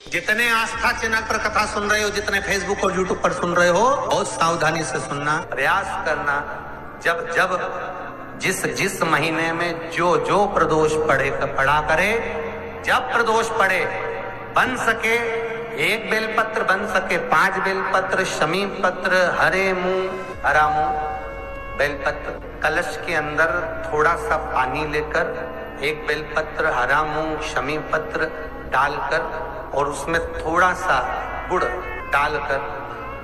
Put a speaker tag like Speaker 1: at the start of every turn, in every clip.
Speaker 1: जितने आस्था चैनल पर कथा सुन रहे हो, जितने फेसबुक और यूट्यूब पर सुन रहे हो, बहुत सावधानी से सुनना, प्रयास करना। जब जब जिस जिस महीने में जो जो प्रदोष पड़ा करे, जब प्रदोष पड़े, बन सके 1 बेलपत्र, बन सके 5 बेलपत्र, शमी पत्र, हरे मुंह, हरा मुंह, बेलपत्र, कलश के अंदर थोड़ा सा पानी लेकर 1 बेलपत्र, हरा मूंग, शमी पत्र डालकर और उसमें थोड़ा सा गुड़ डालकर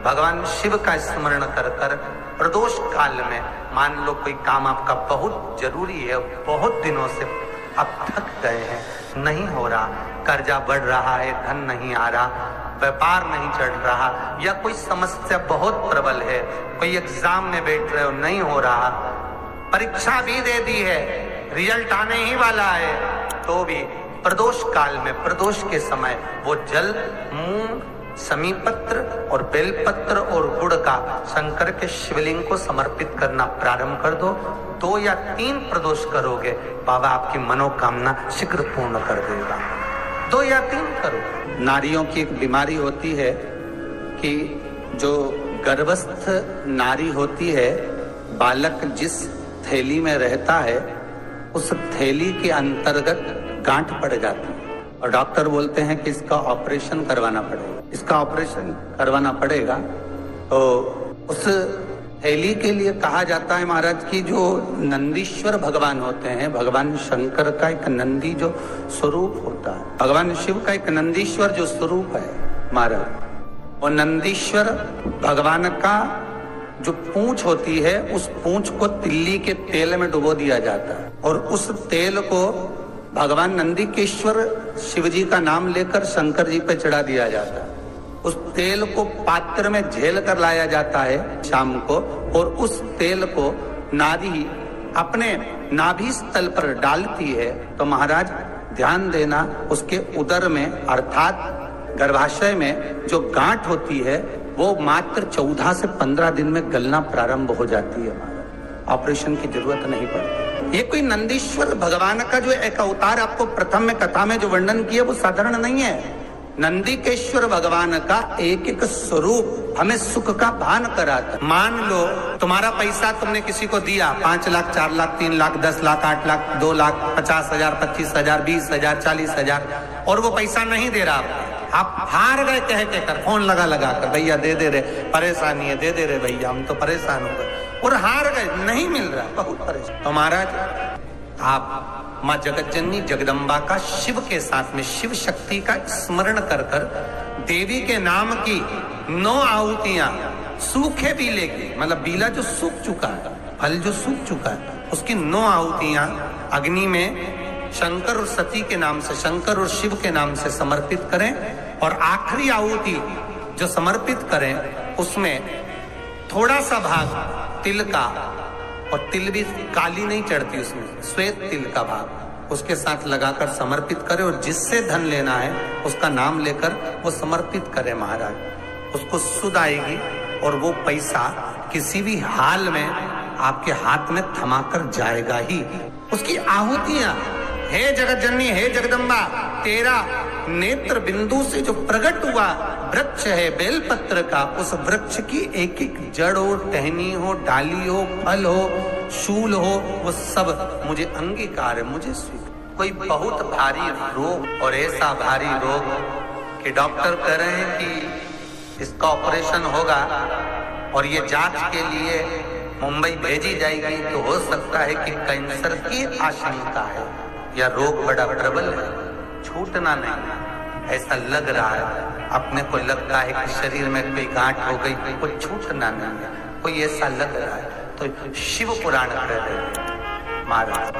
Speaker 1: भगवान शिव का स्मरण कर कर प्रदोष काल में, मान लो कोई काम आपका बहुत जरूरी है, बहुत दिनों से अब थक गए हैं, नहीं हो रहा, कर्जा बढ़ रहा है, धन नहीं आ रहा, व्यापार नहीं चढ़ रहा, या कोई समस्या बहुत प्रबल है, कोई एग्जाम में बैठ रहे हो, नहीं हो रहा, परीक्षा भी दे दी है, रिजल्ट आने ही वाला है, तो भी प्रदोष काल में, प्रदोष के समय वो जल, मूंग, समीपत्र और बेलपत्र और गुड़ का शंकर के शिवलिंग को समर्पित करना प्रारंभ कर दो। 2 या 3 प्रदोष करोगे, बाबा आपकी मनोकामना शीघ्र पूर्ण कर देगा। 2 या 3 करो। नारियों की एक बीमारी होती है कि जो गर्भस्थ नारी होती है, बालक जिस थैली में रहता है, उस थैली के अंतर्गत गांठ पड़ जाती है और डॉक्टर बोलते हैं कि इसका ऑपरेशन करवाना पड़ेगा, इसका ऑपरेशन करवाना पड़ेगा। तो उस थैली के लिए कहा जाता है महाराज की जो नंदीश्वर भगवान होते हैं, भगवान शंकर का एक नंदी जो स्वरूप होता है, भगवान शिव का एक नंदीश्वर जो स्वरूप है महाराज, वो नंदीश्वर भगवान का जो पूंछ होती है, उस पूंछ को तिल्ली के तेल में डुबो दिया जाता है और उस तेल को भगवान नंदीकेश्वर शिव जी का नाम लेकर शंकर जी पे चढ़ा दिया जाता है। उस तेल को पात्र में झेल कर लाया जाता है शाम को, और उस तेल को नारी अपने नाभि स्थल पर डालती है। तो महाराज ध्यान देना, उसके उदर में अर्थात गर्भाशय में जो गांठ होती है वो मात्र 14 से 15 दिन में गलना प्रारंभ हो जाती है महाराज, ऑपरेशन की जरूरत नहीं पड़ती। ये कोई नंदीश्वर भगवान का जो एक अवतार आपको प्रथम में कथा में जो वर्णन किया वो साधारण नहीं है। नंदीकेश्वर भगवान का एक एक स्वरूप हमें सुख का भान कराता। मान लो तुम्हारा पैसा तुमने किसी को दिया, 5 लाख, 4 लाख, 3 लाख, 10 लाख, 8 लाख, 2 लाख, 50,000, 25,000, 20,000, 40,000, और वो पैसा नहीं दे रहा, आप हार गए कह के कर, फोन लगा कर, भैया दे दे रे, परेशानी है, दे दे रे भैया, हम तो परेशान हो गए, और हार गए, नहीं मिल रहा, बहुत परेशान। तो महाराज आप माँ जगतजननी जगदम्बा का शिव के साथ में, शिव शक्ति का स्मरण कर कर देवी के नाम की 9 आहुतियां, सूखे बीले की, मतलब बीला जो सूख चुका है, फल जो सूख चुका है, उसकी 9 आहुतियां अग्नि में शंकर और सती के नाम से, शंकर और शिव के नाम से समर्पित करें, और आखिरी आहुति जो समर्पित करें उसमें थोड़ा सा भाग तिल का, और तिल भी काली नहीं चढ़ती उसमें, श्वेत तिल का भाग उसके साथ लगाकर समर्पित करें, और जिससे धन लेना है उसका नाम लेकर वो समर्पित करें महाराज, उसको सुध आएगी और वो पैसा किसी भी हाल में आपके हाथ में थमाकर जाएगा ही। उसकी आहुतियां, हे जगतजननी, हे जगदम्बा, तेरा नेत्र बिंदु से जो प्रकट हुआ वृक्ष है बेलपत्र का, उस वृक्ष की एक एक जड़ हो, टहनी हो, डाली हो, फल हो, शूल हो, वो सब मुझे अंगीकार है, मुझे स्वीकार। कोई बहुत भारी रोग, और ऐसा भारी रोग कि डॉक्टर कह रहे हैं कि इसका ऑपरेशन होगा और ये जांच के लिए मुंबई भेजी जाएगी, तो हो सकता है कि कैंसर की आशंका है, या रोग बड़ा प्रबल है, छूटना नहीं, ऐसा लग रहा है, अपने को लगता है कि शरीर में कोई गांठ हो गई, कोई छूटना नहीं है, कोई ऐसा लग रहा है। तो शिव पुराण कह रहे हैं महाराज,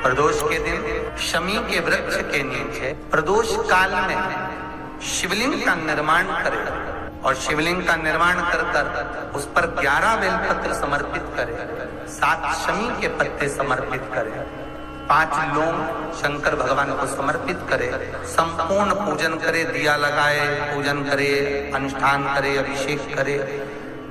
Speaker 1: प्रदोष के दिन शमी के वृक्ष के नीचे प्रदोष काल में शिवलिंग का निर्माण करें, और शिवलिंग का निर्माण कर कर उस पर 11 बेलपत्र समर्पित करें, 7 शमी के पत्ते समर्पित करें, 5 लौंग शंकर भगवान को समर्पित करे, संपूर्ण पूजन करे, दिया लगाए, पूजन करे, अनुष्ठान करे, अभिषेक करे,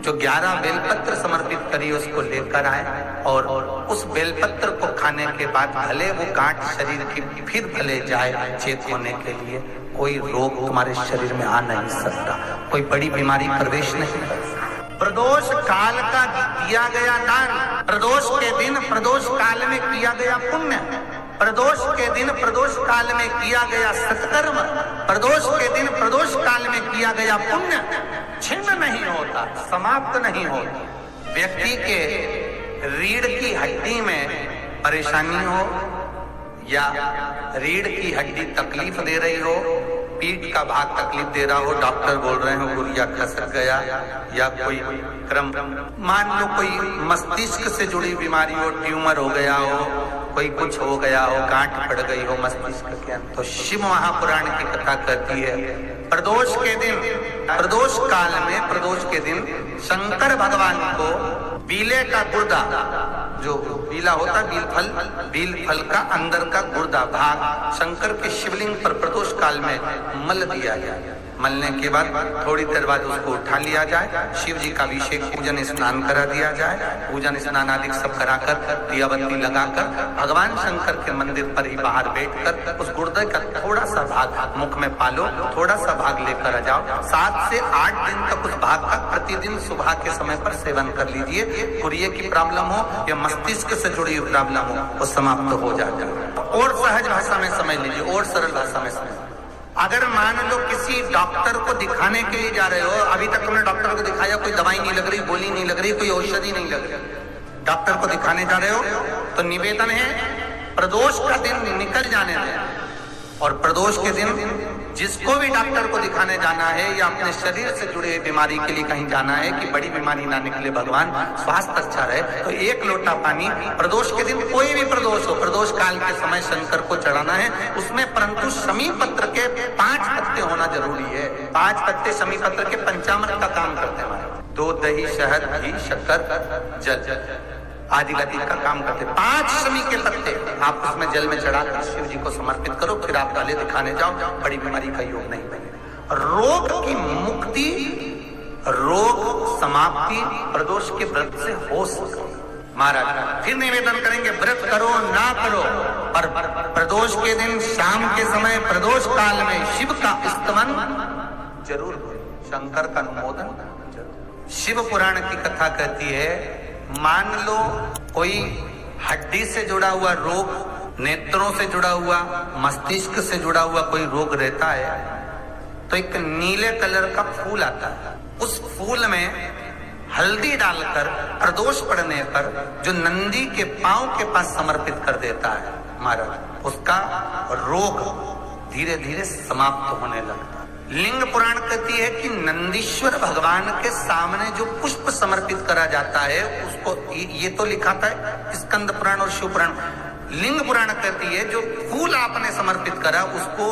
Speaker 1: जो 11 बेलपत्र समर्पित करिए उसको लेकर आए, और उस बेलपत्र को खाने के बाद भले वो गांठ शरीर की फिर भले जाए चेत होने के लिए, कोई रोग तुम्हारे शरीर में आ नहीं सकता, कोई बड़ी बीमारी प्रवेश नहीं कर सकती। प्रदोष काल का दिया गया दान, प्रदोष के दिन प्रदोष काल में किया गया पुण्य, प्रदोष के दिन प्रदोष काल में किया गया सत्कर्म, प्रदोष के दिन प्रदोष काल में किया गया पुण्य छिन्न नहीं होता, समाप्त नहीं होता। व्यक्ति के रीढ़ की हड्डी में परेशानी हो या रीढ़ की हड्डी तकलीफ दे रही हो, पीठ का भाग तकलीफ दे रहा हो, डॉक्टर बोल रहे हो गुर्जा खसक गया, या कोई क्रम मान लो कोई मस्तिष्क से जुड़ी बीमारी हो, ट्यूमर हो गया हो, कोई कुछ हो गया हो, गांठ पड़ गई हो मस्तिष्क के अंदर, तो शिव महापुराण की कथा कहती है प्रदोष के दिन, प्रदोष काल में प्रदोष के दिन शंकर भगवान को बीले का गुर्दा, जो बीला होता है बील फल का अंदर का गुर्दा भाग शंकर के शिवलिंग पर प्रदोष काल में मल दिया जाए। मलने के बाद थोड़ी देर बाद उसको उठा लिया जाए, शिव जी का अभिषेक पूजन स्नान करा दिया जाए, पूजन स्नान आदि सब कराकर दिया बत्ती लगाकर भगवान शंकर के मंदिर पर ही बाहर बैठकर उस गुर्दे का थोड़ा सा भाग मुख में पालो, थोड़ा सा भाग लेकर आ जाओ। 7 से 8 दिन तक उस भाग का प्रतिदिन सुबह के समय पर सेवन कर लीजिए। गुर्जे की प्रॉब्लम हो या मस्तिष्क से जुड़ी हुई प्रॉब्लम हो वो समाप्त हो जाएगा। और सहज भाषा में समझ लीजिए, और सरल भाषा में समझ, अगर मान लो किसी डॉक्टर को दिखाने के लिए जा रहे हो, अभी तक तुमने डॉक्टर को दिखाया, कोई दवाई नहीं लग रही, गोली नहीं लग रही, कोई औषधि नहीं लग रही, डॉक्टर को दिखाने जा रहे हो, तो निवेदन है प्रदोष का दिन निकल जाने दें, और प्रदोष के दिन जिसको भी डॉक्टर को दिखाने जाना है या अपने शरीर से जुड़े बीमारी के लिए कहीं जाना है कि बड़ी बीमारी ना निकले, भगवान स्वास्थ्य अच्छा रहे, तो 1 लोटा पानी प्रदोष के दिन, कोई भी प्रदोष हो, प्रदोष काल के समय शंकर को चढ़ाना है। उसमें परंतु शमी पत्र के 5 पत्ते होना जरूरी है। 5 पत्ते शमी पत्र के पंचामृत का काम करते हैं, दूध दही शहद घी शक्कर जल आदि गति का काम करते। 5 शमी के पत्ते आप उसमें जल में चढ़ाकर शिव जी को समर्पित करो, फिर आप डाले दिखाने जाओ, बड़ी बीमारी का योग नहीं बनेगा। रोग की मुक्ति, रोग समाप्ति प्रदोष के व्रत से हो सकती। महाराज फिर निवेदन करेंगे, व्रत करो ना करो, पर प्रदोष के दिन शाम के समय प्रदोष काल में शिव का स्तमन जरूर करो, शंकर का अनुमोदन जरूर। शिव पुराण की कथा कहती है, मान लो कोई हड्डी से जुड़ा हुआ रोग, नेत्रों से जुड़ा हुआ, मस्तिष्क से जुड़ा हुआ कोई रोग रहता है, तो एक नीले कलर का फूल आता है, उस फूल में हल्दी डालकर प्रदोष पड़ने पर जो नंदी के पांव के पास समर्पित कर देता है महाराज, उसका रोग धीरे धीरे समाप्त होने लगता है। लिंग पुराण कहती है कि नंदीश्वर भगवान के सामने जो पुष्प समर्पित करा जाता है उसको, ये तो लिखा था स्कंद पुराण और शिव पुराण, लिंग पुराण कहती है जो फूल आपने समर्पित करा उसको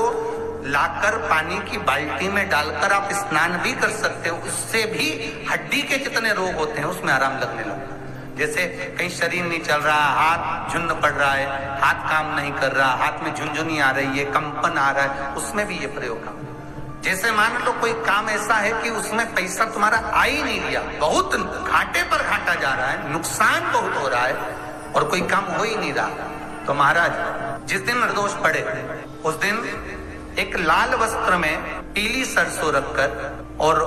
Speaker 1: लाकर पानी की बाल्टी में डालकर आप स्नान भी कर सकते हो, उससे भी हड्डी के जितने रोग होते हैं उसमें आराम लगने लगता है। जैसे कहीं शरीर नहीं चल रहा, हाथ झुंड पड़ रहा है, हाथ काम नहीं कर रहा, हाथ में झुंझुनी आ रही है, कंपन आ रहा है, उसमें भी ये प्रयोग काम। जैसे मान लो कोई काम ऐसा है कि उसमें पैसा तुम्हारा आ ही नहीं दिया, बहुत घाटे पर घाटा जा रहा है, नुकसान बहुत हो रहा है और कोई काम हो ही नहीं रहा, तो महाराज जिस दिन प्रदोष पड़े उस दिन एक लाल वस्त्र में पीली सरसों रखकर और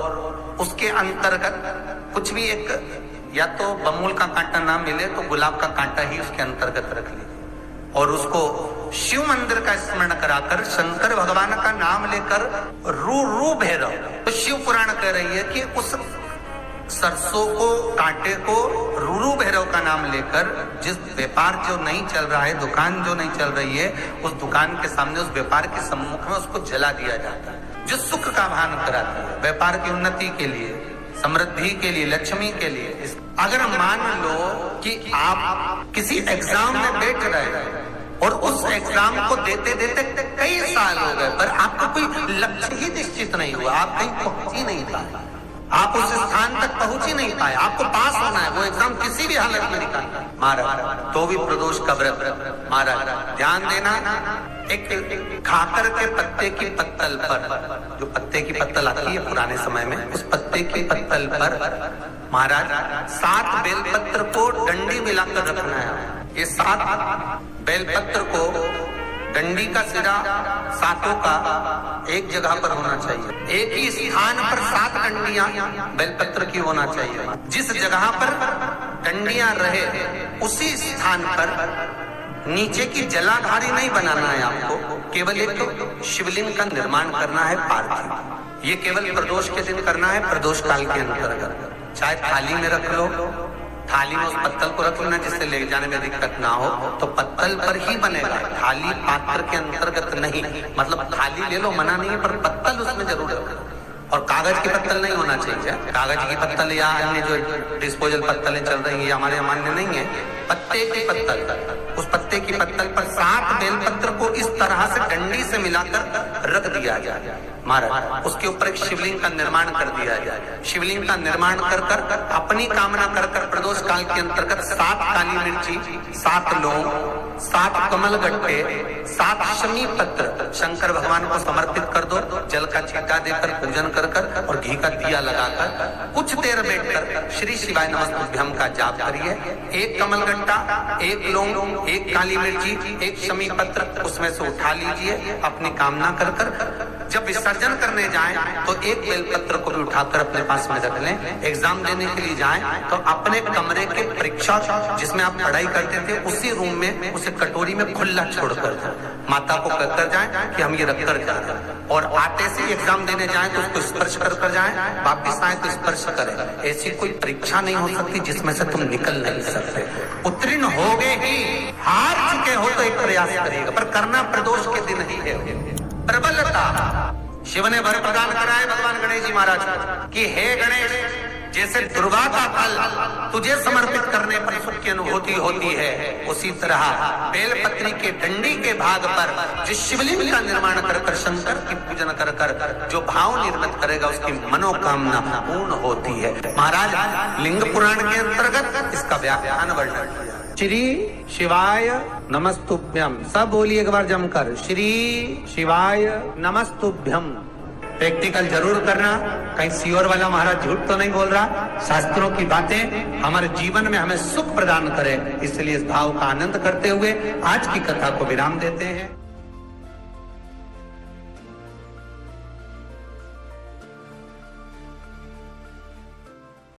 Speaker 1: उसके अंतर्गत कुछ भी एक, या तो बमूल का कांटा ना मिले तो गुलाब का कांटा ही उसके अंतर्गत रख लीजिए, और उसको शिव मंदिर का स्मरण कराकर शंकर भगवान का नाम लेकर रू भैरव, तो शिव पुराण कह रही है कि उस सरसों को कांटे को रू भैरव का नाम लेकर जिस व्यापार जो नहीं चल रहा है, दुकान जो नहीं चल रही है, उस दुकान के सामने उस व्यापार के सम्मुख में उसको जला दिया जाता है, जो सुख का भान कराता है, व्यापार की उन्नति के लिए, समृद्धि के लिए, लक्ष्मी के लिए। अगर मान लो कि आप किसी एग्जाम में बैठ रहे हैं और उस एग्जाम को देते देते कई साल हो गए पर आपका कोई लक्ष्य ही निश्चित नहीं हुआ, आप कहीं पहुंच ही नहीं पाए, आप उस स्थान तक पहुंच ही नहीं पाए, आपको पास होना है, वो एग्जाम किसी भी हालत में निकालना महाराज, तो भी प्रदोष का व्रत महाराज ध्यान देना। एक खाकर के पत्ते की पत्तल पर, जो पत्ते की पत्तल आती है पुराने समय में, उस पत्ते की पत्तल पर महाराज 7 बेलपत्र को डंडी मिलाकर रखना है। ये 7 बेलपत्र को डंडी का सिरा 7 का एक जगह पर होना चाहिए। एक ही स्थान पर 7 डंडियां बेलपत्र की होना चाहिए। जिस जगह पर डंडियां रहे उसी स्थान पर नीचे की जलाधारी नहीं बनाना है आपको, केवल एक शिवलिंग का निर्माण करना है पार्थिव। ये केवल प्रदोष के दिन करना है, प्रदोष काल के अंतर्गत। चाहे थाली में रख लो, थाली में उस पत्तल को रख लेना जिससे ले जाने में दिक्कत ना हो, तो पत्तल पर ही बनेगा, थाली पात्र के अंतर्गत नहीं। मतलब थाली ले लो, मना नहीं है, पर पत्तल उसमें जरूर रखो। और कागज की पत्तल नहीं होना चाहिए। कागज की पत्तल या अन्य जो डिस्पोजल पत्तलें चल रही है हमारे यहाँ मान्य नहीं है। पत्ते की पत्तल, उस पत्ते की पत्तल पर 7 बेलपत्र को इस तरह से डंडी से मिलाकर रख दिया जाए महाराज। उसके ऊपर एक शिवलिंग का निर्माण कर दिया जाए। शिवलिंग का निर्माण कर कर अपनी कामना कर कर प्रदोष काल के अंतर्गत 7 काली मिर्ची, 7 लौंग, 7 कमल गट्टे, 7 शमी पत्र शंकर भगवान को समर्पित कर दो। जल का छींटा देकर पूजन कर कर और घी का दिया लगाकर कुछ देर बैठकर श्री शिवाय नमस्तुभ्यम का जाप करिए। एक कमल गट्टा, एक लौंग, एक काली मिर्ची, एक शमी पत्र उसमें से उठा लीजिए अपनी कामना कर कर। जब विसर्जन करने जाएं तो एक बेलपत्र को भी उठाकर अपने पास में रख लें। एग्जाम देने के लिए जाएं तो अपने कमरे के परीक्षा जिसमें आप पढ़ाई करते थे उसी रूम में उसे कटोरी में खुला छोड़कर माता को कहकर जाएं कि हम ये रख कर जा रहे हैं। और आते से एग्जाम देने जाएं तो उसको स्पर्श कर कर जाएं, वापिस आए तो स्पर्श करें। ऐसी कोई परीक्षा नहीं हो सकती जिसमें से तुम निकल नहीं सकते। उत्तीर्ण हो गए ही, हार चुके हो तो एक प्रयास करिएगा, पर करना प्रदोष के दिन ही है। प्रबलता शिव ने वर प्रदान कराए भगवान गणेश जी महाराज कि हे गणेश, जैसे दुर्गा का फल तुझे समर्पित करने पर सुख की अनुभूति होती है, उसी तरह बेलपत्री के डंडी के भाग पर जिस शिवलिंग का निर्माण कर कर शंकर की पूजन कर कर जो भाव निर्मित करेगा उसकी मनोकामना पूर्ण होती है। महाराज लिंग पुराण के अंतर्गत इसका व्याख्यान वर्णन किया। श्री शिवाय नमस्तुभ्यम, सब बोलिए एक बार जमकर, श्री शिवाय नमस्तुभ्यम। प्रैक्टिकल जरूर करना, कहीं सियोर वाला महाराज झूठ तो नहीं बोल रहा। शास्त्रों की बातें हमारे जीवन में हमें सुख प्रदान करें, इसलिए इस भाव का आनंद करते हुए आज की कथा को विराम देते हैं।